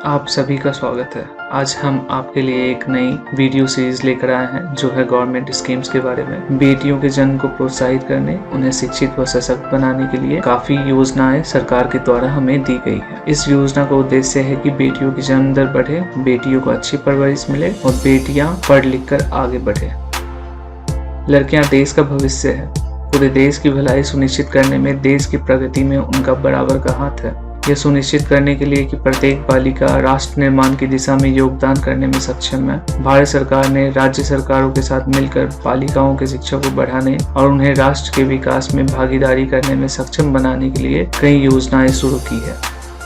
आप सभी का स्वागत है। आज हम आपके लिए एक नई वीडियो सीरीज लेकर आए हैं जो है गवर्नमेंट स्कीम्स के बारे में। बेटियों के जन्म को प्रोत्साहित करने, उन्हें शिक्षित व सशक्त बनाने के लिए काफी योजनाएं सरकार के द्वारा हमें दी गई है। इस योजना का उद्देश्य है कि बेटियों की जन्म दर बढ़े, बेटियों को अच्छी परवरिश मिले और बेटियां पढ़ लिख कर आगे बढ़े। लड़कियां देश का भविष्य है। पूरे देश की भलाई सुनिश्चित करने में देश की प्रगति में उनका बराबर का हाथ है। यह सुनिश्चित करने के लिए कि प्रत्येक बालिका राष्ट्र निर्माण की दिशा में योगदान करने में सक्षम है, भारत सरकार ने राज्य सरकारों के साथ मिलकर बालिकाओं की शिक्षा को बढ़ाने और उन्हें राष्ट्र के विकास में भागीदारी करने में सक्षम बनाने के लिए कई योजनाएं शुरू की है।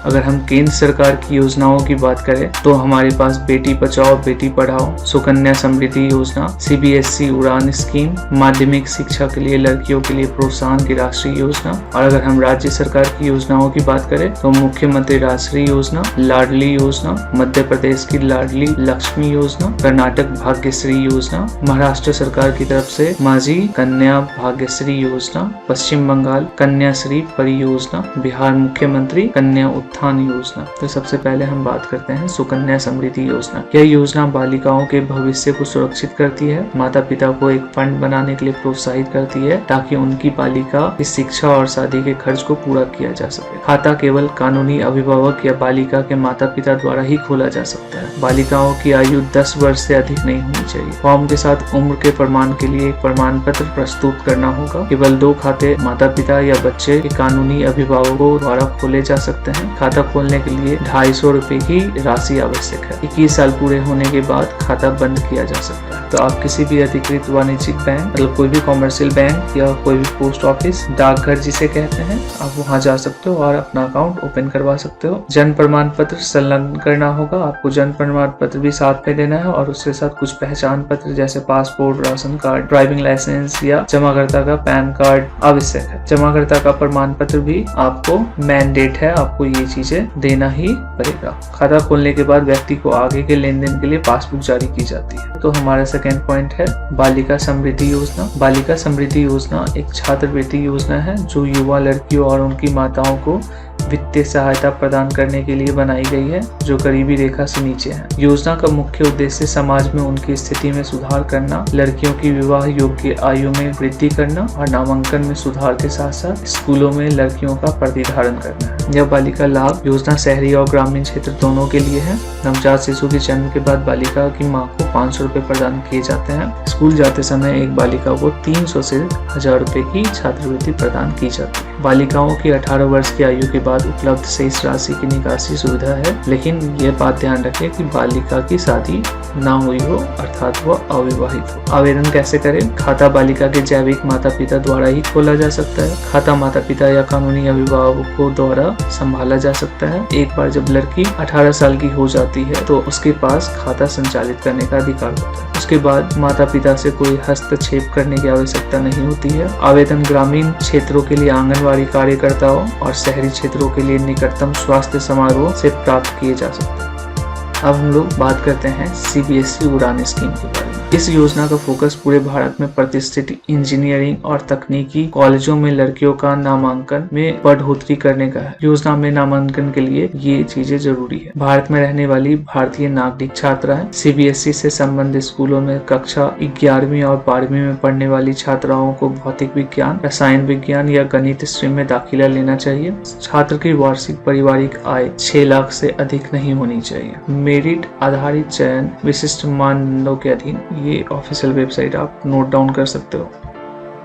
अगर हम केंद्र सरकार की योजनाओं की बात करें तो हमारे पास बेटी बचाओ बेटी पढ़ाओ, सुकन्या समृद्धि योजना, CBSE उड़ान स्कीम, माध्यमिक शिक्षा के लिए लड़कियों के लिए प्रोत्साहन की राष्ट्रीय योजना। और अगर हम राज्य सरकार की योजनाओं की बात करें तो मुख्यमंत्री राष्ट्रीय योजना, लाडली योजना, मध्य प्रदेश की लाडली लक्ष्मी योजना, कर्नाटक भाग्यश्री योजना, महाराष्ट्र सरकार की तरफ से माझी कन्या भाग्यश्री योजना, पश्चिम बंगाल कन्याश्री परियोजना, बिहार मुख्यमंत्री कन्या उत्थान योजना। तो सबसे पहले हम बात करते हैं सुकन्या समृद्धि योजना। यह योजना बालिकाओं के भविष्य को सुरक्षित करती है, माता पिता को एक फंड बनाने के लिए प्रोत्साहित करती है ताकि उनकी बालिका की शिक्षा और शादी के खर्च को पूरा किया जा सके। खाता केवल कानूनी अभिभावक या बालिका के माता पिता द्वारा ही खोला जा सकता है। बालिकाओं की आयु 10 वर्ष से अधिक नहीं होनी चाहिए। फॉर्म के साथ उम्र के प्रमाण के लिए एक प्रमाण पत्र प्रस्तुत करना होगा। केवल 2 खाते माता पिता या बच्चे के कानूनी अभिभावकों द्वारा खोले जा सकते हैं। खाता खोलने के लिए 250 रुपए की राशि आवश्यक है। 21 साल पूरे होने के बाद खाता बंद किया जा सकता है। तो आप किसी भी अधिकृत वाणिज्यिक बैंक, मतलब कोई भी कॉमर्शियल बैंक या कोई भी पोस्ट ऑफिस, डाकघर जिसे कहते हैं, आप वहां जा सकते हो और अपना अकाउंट ओपन करवा सकते हो। जन्म प्रमाण पत्र संलग्न करना होगा। आपको जन्म प्रमाण पत्र भी साथ में देना है और उसके साथ कुछ पहचान पत्र जैसे passport, ration card, driving licence या जमाकर्ता का पैन कार्ड आवश्यक है। जमाकर्ता का प्रमाण पत्र भी आपको मैंडेट है, आपको ये चीजें देना ही पड़ेगा। खाता खोलने के बाद व्यक्ति को आगे के लेन देन के लिए पासबुक जारी की जाती है। तो हमारा सेकेंड पॉइंट है बालिका समृद्धि योजना। बालिका समृद्धि योजना एक छात्रवृत्ति योजना है जो युवा लड़कियों और उनकी माताओं को वित्तीय सहायता प्रदान करने के लिए बनाई गई है जो गरीबी रेखा से नीचे है। योजना का मुख्य उद्देश्य समाज में उनकी स्थिति में सुधार करना, लड़कियों की विवाह योग्य आयु में वृद्धि करना और नामांकन में सुधार के साथ साथ स्कूलों में लड़कियों का प्रतिधारण करना है। यह बालिका लाभ योजना शहरी और ग्रामीण क्षेत्र दोनों के लिए है। नवजात शिशु के जन्म के बाद बालिका की माँ को 500 रुपए प्रदान किए जाते हैं। स्कूल जाते समय एक बालिका को 300 से 1000 रुपए की छात्रवृत्ति प्रदान की जाती है। बालिकाओं की 18 वर्ष की आयु के बाद उपलब्ध शेष राशि की निकासी सुविधा है, लेकिन यह बात ध्यान रखें कि बालिका की शादी ना हुई हो, अर्थात वह अविवाहित हो। आवेदन कैसे करें? खाता बालिका के जैविक माता पिता द्वारा ही खोला जा सकता है। खाता माता पिता या कानूनी अभिभावकों द्वारा संभाला जा सकता है। एक बार जब लड़की 18 साल की हो जाती है तो उसके पास खाता संचालित करने का अधिकार होता है। उसके बाद माता पिता से कोई हस्तक्षेप करने की आवश्यकता नहीं होती है। आवेदन ग्रामीण क्षेत्रों के लिए आंगनवाड़ी कार्यकर्ताओं और शहरी क्षेत्रों के लिए निकटतम स्वास्थ्य समारोह से प्राप्त किए जा सकते हैं। अब हम लोग बात करते हैं CBSE उड़ान स्कीम के बारे में। इस योजना का फोकस पूरे भारत में प्रतिष्ठित इंजीनियरिंग और तकनीकी कॉलेजों में लड़कियों का नामांकन में बढ़ोतरी करने का है। योजना में नामांकन के लिए ये चीजें जरूरी है। भारत में रहने वाली भारतीय नागरिक छात्राएं CBSE से संबंधित स्कूलों में कक्षा 11वीं और 12वीं में पढ़ने वाली छात्राओं को भौतिक विज्ञान, रसायन विज्ञान या गणित स्ट्रीम में दाखिला लेना चाहिए। छात्र की वार्षिक पारिवारिक आय 6 लाख से अधिक नहीं होनी चाहिए। मेरिट आधारित चयन विशिष्ट मानदंडों के अधीन। ये ऑफिशियल वेबसाइट आप नोट डाउन कर सकते हो।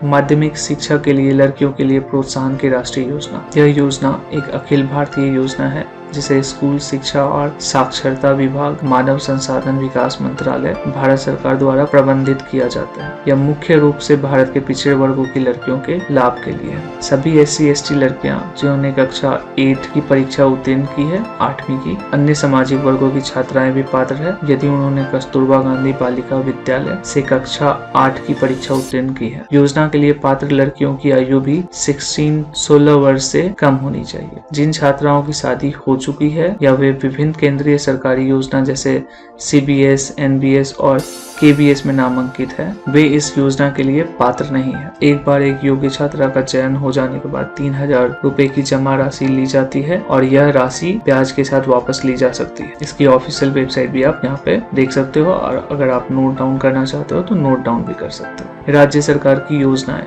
माध्यमिक शिक्षा के लिए लड़कियों के लिए प्रोत्साहन की राष्ट्रीय योजना। यह योजना एक अखिल भारतीय योजना है जिसे स्कूल शिक्षा और साक्षरता विभाग, मानव संसाधन विकास मंत्रालय, भारत सरकार द्वारा प्रबंधित किया जाता है। यह मुख्य रूप से भारत के पिछड़े वर्गों की लड़कियों के लाभ के लिए है। सभी SC/ST लड़कियां जिन्होंने कक्षा 8 की परीक्षा उत्तीर्ण की है, 8वीं की, अन्य सामाजिक वर्गों की छात्राएं भी पात्र है यदि उन्होंने कस्तूरबा गांधी बालिका विद्यालय से कक्षा 8 की परीक्षा उत्तीर्ण की है। योजना के लिए पात्र लड़कियों की आयु भी 16 वर्ष से कम होनी चाहिए। जिन छात्राओं की शादी हो चुकी है या वे विभिन्न केंद्रीय सरकारी योजना जैसे CBS, NBS और KBS में नामांकित है, वे इस योजना के लिए पात्र नहीं है। एक बार एक योग्य छात्रा का चयन हो जाने के बाद 3000 रुपए की जमा राशि ली जाती है और यह राशि ब्याज के साथ वापस ली जा सकती है। इसकी ऑफिशियल वेबसाइट भी आप यहाँ पे देख सकते हो और अगर आप नोट डाउन करना चाहते हो तो नोट डाउन भी कर सकते हो। राज्य सरकार की योजनाएं,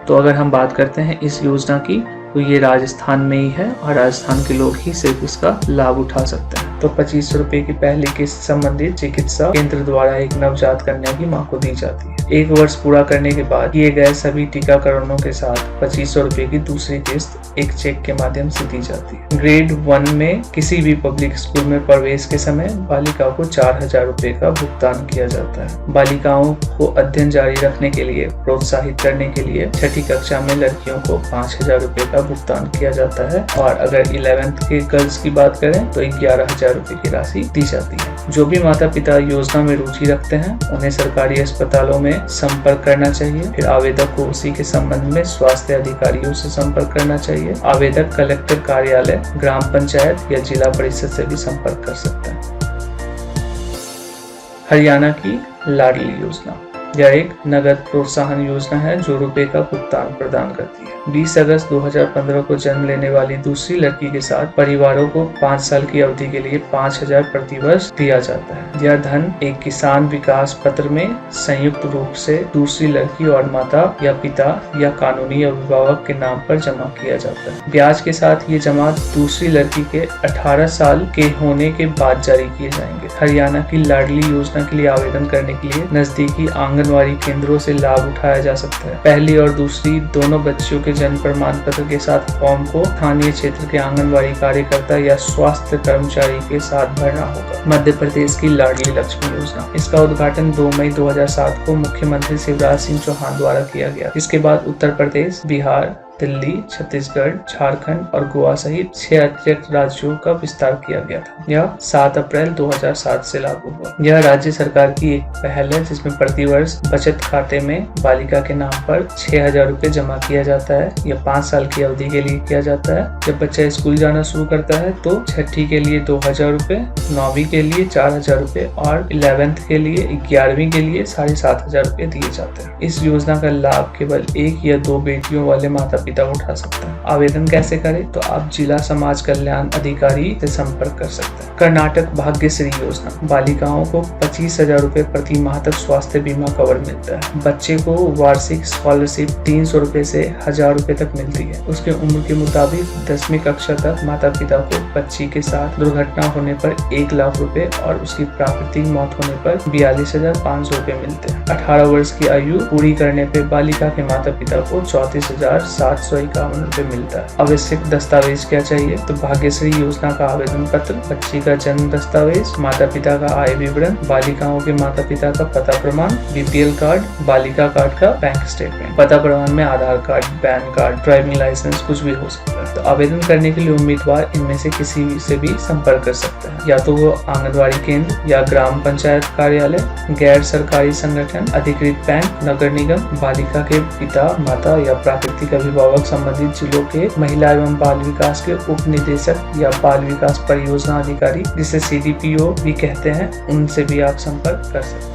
तो अगर हम बात करते हैं इस योजना की तो ये राजस्थान में ही है और राजस्थान के लोग ही सिर्फ इसका लाभ उठा सकते हैं। तो 2500 रुपए की पहली किस्त संबंधित चिकित्सा केंद्र द्वारा एक नवजात कन्या की मां को दी जाती है। 1 वर्ष पूरा करने के बाद किए गए सभी टीकाकरणों के साथ 2500 रुपए की दूसरी किस्त एक चेक के माध्यम से दी जाती है। ग्रेड 1 में किसी भी पब्लिक स्कूल में प्रवेश के समय बालिकाओं को 4000 रुपए का भुगतान किया जाता है। बालिकाओं को अध्ययन जारी रखने के लिए प्रोत्साहित करने के लिए 6ठी कक्षा में लड़कियों को 5000 रुपए का भुगतान किया जाता है और अगर 11th के गर्ल्स की बात करें तो 11000 रुपए की राशि दी जाती है। जो भी माता पिता योजना में रुचि रखते हैं उन्हें सरकारी अस्पतालों में संपर्क करना चाहिए। फिर आवेदक को उसी के संबंध में स्वास्थ्य अधिकारियों से संपर्क करना चाहिए। आवेदक कलेक्टर कार्यालय, ग्राम पंचायत या जिला परिषद से भी संपर्क कर सकते हैं। हरियाणा की लाडली योजना, यह एक नगद प्रोत्साहन योजना है जो रुपए का भुगतान प्रदान करती है। 20 अगस्त 2015 को जन्म लेने वाली दूसरी लड़की के साथ परिवारों को 5 साल की अवधि के लिए 5000 प्रति वर्ष दिया जाता है। यह धन एक किसान विकास पत्र में संयुक्त रूप से दूसरी लड़की और माता या पिता या कानूनी अभिभावक के नाम पर जमा किया जाता है। ब्याज के साथ ये जमा दूसरी लड़की के 18 साल के होने के बाद जारी किए जाएंगे। हरियाणा की लाडली योजना के लिए आवेदन करने के लिए नजदीकी आंगनवाड़ी केंद्रों से लाभ उठाया जा सकता है। पहली और दूसरी दोनों बच्चों के जन्म प्रमाण पत्र के साथ फॉर्म को स्थानीय क्षेत्र के आंगनवाड़ी कार्यकर्ता या स्वास्थ्य कर्मचारी के साथ भरना होगा। मध्य प्रदेश की लाडली लक्ष्मी योजना, इसका उद्घाटन 2 मई 2007 को मुख्यमंत्री शिवराज सिंह चौहान द्वारा किया गया। इसके बाद उत्तर प्रदेश, बिहार, दिल्ली, छत्तीसगढ़, झारखंड और गोवा सहित 6 अतिरिक्त राज्यों का विस्तार किया गया था। यह 7 अप्रैल 2007 से लागू हुआ। यह राज्य सरकार की एक पहल है जिसमें प्रति वर्ष बचत खाते में बालिका के नाम पर 6000 रुपए जमा किया जाता है। यह 5 साल की अवधि के लिए किया जाता है। जब बच्चा स्कूल जाना शुरू करता है तो 6ठी के लिए 2000 रुपए, 9वीं के लिए 4000 रुपए और 11th के लिए 11वीं के लिए 7500 रुपए दिए जाते हैं। इस योजना का लाभ केवल 1 या 2 बेटियों वाले माता पिता उठा सकते हैं। आवेदन कैसे करें? तो आप जिला समाज कल्याण अधिकारी से संपर्क कर सकते हैं। कर्नाटक भाग्यश्री योजना, बालिकाओं को 25000 रुपए प्रति माह तक स्वास्थ्य बीमा कवर मिलता है। बच्चे को वार्षिक स्कॉलरशिप 300 रुपए से 1000 रुपए तक मिलती है। उसके उम्र के मुताबिक 10वीं कक्षा तक माता पिता को बच्ची के साथ दुर्घटना होने पर 1 लाख रुपए और उसकी प्राकृतिक मौत होने पर 42500 रुपए मिलते हैं। 18 वर्ष की आयु पूरी करने पर बालिका के माता पिता को 34751 रुपए मिलता है। आवश्यक दस्तावेज क्या चाहिए? तो भाग्यश्री योजना का आवेदन पत्र, बच्ची का जन्म दस्तावेज, माता पिता का आय विवरण, बालिकाओं के माता पिता का पता प्रमाण, BPL कार्ड, बालिका कार्ड का बैंक स्टेटमेंट। पता प्रमाण में Aadhaar card, PAN card, driving licence कुछ भी हो सकता है। तो आवेदन करने के लिए उम्मीदवार इनमें से किसी से भी संपर्क कर सकते हैं, या तो वो आंगनवाड़ी केंद्र या ग्राम पंचायत कार्यालय, गैर सरकारी संगठन, अधिकृत बैंक, नगर निगम, बालिका के पिता, माता या प्राकृतिक अभिभावक संबंधित जिलों के महिला एवं बाल विकास के उप निदेशक या बाल विकास परियोजना अधिकारी, जिसे CDPO भी कहते हैं, उनसे भी आप संपर्क कर सकते हैं।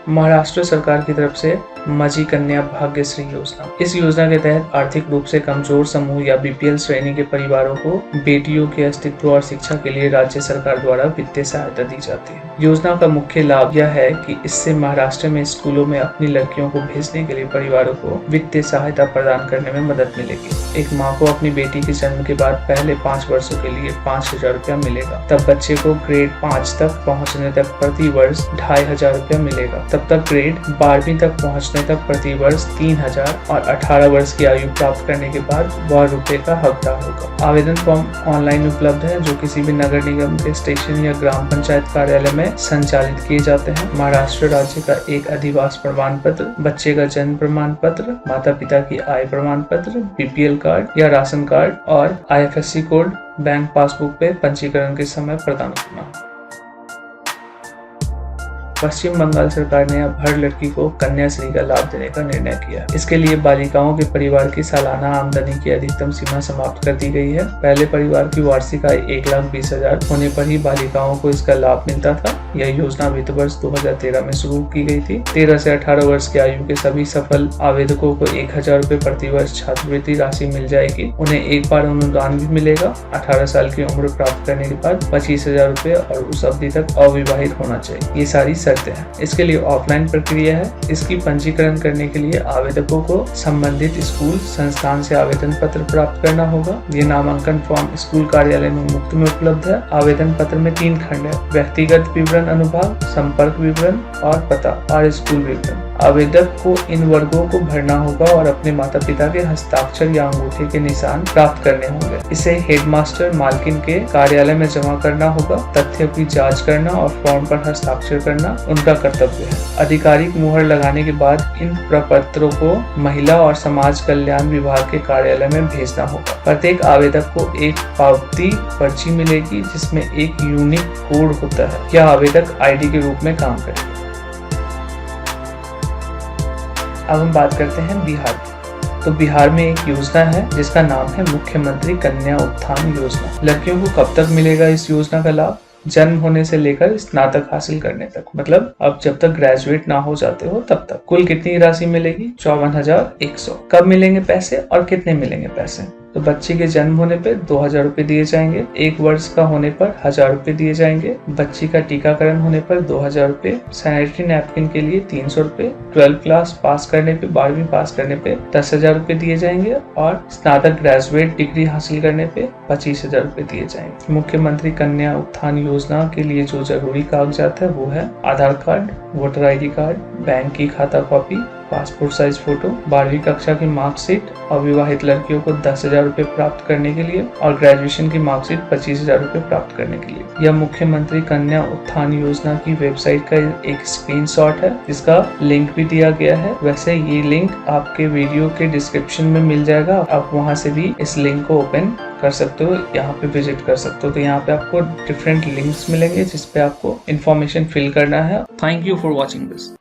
महाराष्ट्र सरकार की तरफ से माझी कन्या भाग्यश्री योजना, इस योजना के तहत आर्थिक रूप से कमजोर समूह या BPL श्रेणी के परिवारों को बेटियों के अस्तित्व और शिक्षा के लिए राज्य सरकार द्वारा वित्तीय सहायता दी जाती है। योजना का मुख्य लाभ यह है कि इससे महाराष्ट्र में स्कूलों में अपनी लड़कियों को भेजने के लिए परिवारों को वित्तीय सहायता प्रदान करने में मदद मिलेगी। एक माँ को अपनी बेटी के जन्म के बाद पहले 5 वर्षों के लिए 5000 रुपया मिलेगा। तब बच्चे को ग्रेड 5 तक पहुँचने तक प्रति वर्ष 2500 रुपया मिलेगा। तब तक ग्रेड 12वीं तक पहुँचने तक प्रति वर्ष 3000 और 18 वर्ष की आयु प्राप्त करने के बाद वह रुपए का हकदार होगा। आवेदन फॉर्म ऑनलाइन उपलब्ध है जो किसी भी नगर निगम के स्टेशन या ग्राम पंचायत कार्यालय में संचालित किए जाते हैं। महाराष्ट्र राज्य का एक अधिवास प्रमाण पत्र, बच्चे का जन्म प्रमाण पत्र, माता पिता की आय प्रमाण पत्र, BPL कार्ड या राशन कार्ड और IFSC कोड बैंक पासबुक पे पंजीकरण के समय प्रदान करना। पश्चिम बंगाल सरकार ने अब हर लड़की को कन्याश्री का लाभ देने का निर्णय किया। इसके लिए बालिकाओं के परिवार की सालाना आमदनी की अधिकतम सीमा समाप्त कर दी गई है। पहले परिवार की वार्षिक आय 1,20,000 होने पर ही बालिकाओं को इसका लाभ मिलता था। यह योजना वित्त वर्ष 2013 में शुरू की गई थी। 13 से 18 वर्ष की आयु के सभी सफल आवेदकों को 1,000 रुपए प्रति वर्ष छात्रवृत्ति राशि मिल जाएगी। उन्हें एक बार अनुदान भी मिलेगा। 18 साल की उम्र प्राप्त करने के बाद 25,000 रुपए और उस अवधि तक अविवाहित होना चाहिए। ये सारी शर्तें हैं। इसके लिए ऑफलाइन प्रक्रिया है। इसकी पंजीकरण करने के लिए आवेदकों को संबंधित स्कूल संस्थान से आवेदन पत्र प्राप्त करना होगा। ये नामांकन फॉर्म स्कूल कार्यालय में मुफ्त में उपलब्ध है। आवेदन पत्र में 3 खंड है: व्यक्तिगत विवरण अनुभाग, संपर्क विवरण और पता और स्कूल विवरण। आवेदक को इन वर्गों को भरना होगा और अपने माता पिता के हस्ताक्षर या अंगूठे के निशान प्राप्त करने होंगे। इसे हेडमास्टर मालकिन के कार्यालय में जमा करना होगा। तथ्यों की जांच करना और फॉर्म पर हस्ताक्षर करना उनका कर्तव्य है। आधिकारिक मुहर लगाने के बाद इन प्रपत्रों को महिला और समाज कल्याण विभाग के कार्यालय में भेजना होगा। प्रत्येक आवेदक को एक पावती पर्ची मिलेगी जिसमें एक यूनिक कोड होता है। यह आवेदक आईडी के रूप में काम करेगा। अब हम बात करते हैं बिहार की। तो बिहार में एक योजना है जिसका नाम है मुख्यमंत्री कन्या उत्थान योजना। लड़कियों को कब तक मिलेगा इस योजना का लाभ? जन्म होने से लेकर स्नातक हासिल करने तक, मतलब अब जब तक ग्रेजुएट ना हो जाते हो तब तक। कुल कितनी राशि मिलेगी? 54,100। कब मिलेंगे पैसे और कितने मिलेंगे पैसे? तो बच्चे के जन्म होने पर 2,000 रुपए दिए जाएंगे। 1 वर्ष का होने पर 1,000 रुपए दिए जाएंगे। बच्ची का टीकाकरण होने पर 2,000 रुपए। सैनिटरी नैपकिन के लिए 300 रुपए। 12 क्लास पास करने पे, 12वीं पास करने पे 10,000 रुपए दिए जाएंगे और स्नातक ग्रेजुएट डिग्री हासिल करने पे 25,000 रुपए दिए जाएंगे। मुख्यमंत्री कन्या उत्थान योजना के लिए जो जरूरी कागजात है वो है Aadhaar card, voter ID card, bank की खाता कॉपी, पासपोर्ट साइज फोटो, 12वीं कक्षा की मार्कशीट। अविवाहित लड़कियों को 10,000 रुपए प्राप्त करने के लिए और ग्रेजुएशन की मार्कशीट 25,000 रुपए प्राप्त करने के लिए। यह मुख्यमंत्री कन्या उत्थान योजना की वेबसाइट का एक स्क्रीनशॉट है जिसका लिंक भी दिया गया है। वैसे ये लिंक आपके वीडियो के डिस्क्रिप्शन में मिल जाएगा। आप वहां से भी इस लिंक को ओपन कर सकते हो, यहाँ पे विजिट कर सकते हो। तो यहाँ पे आपको डिफरेंट लिंक्स मिलेंगे जिसपे आपको इन्फॉर्मेशन फिल करना है। Thank you for watching this.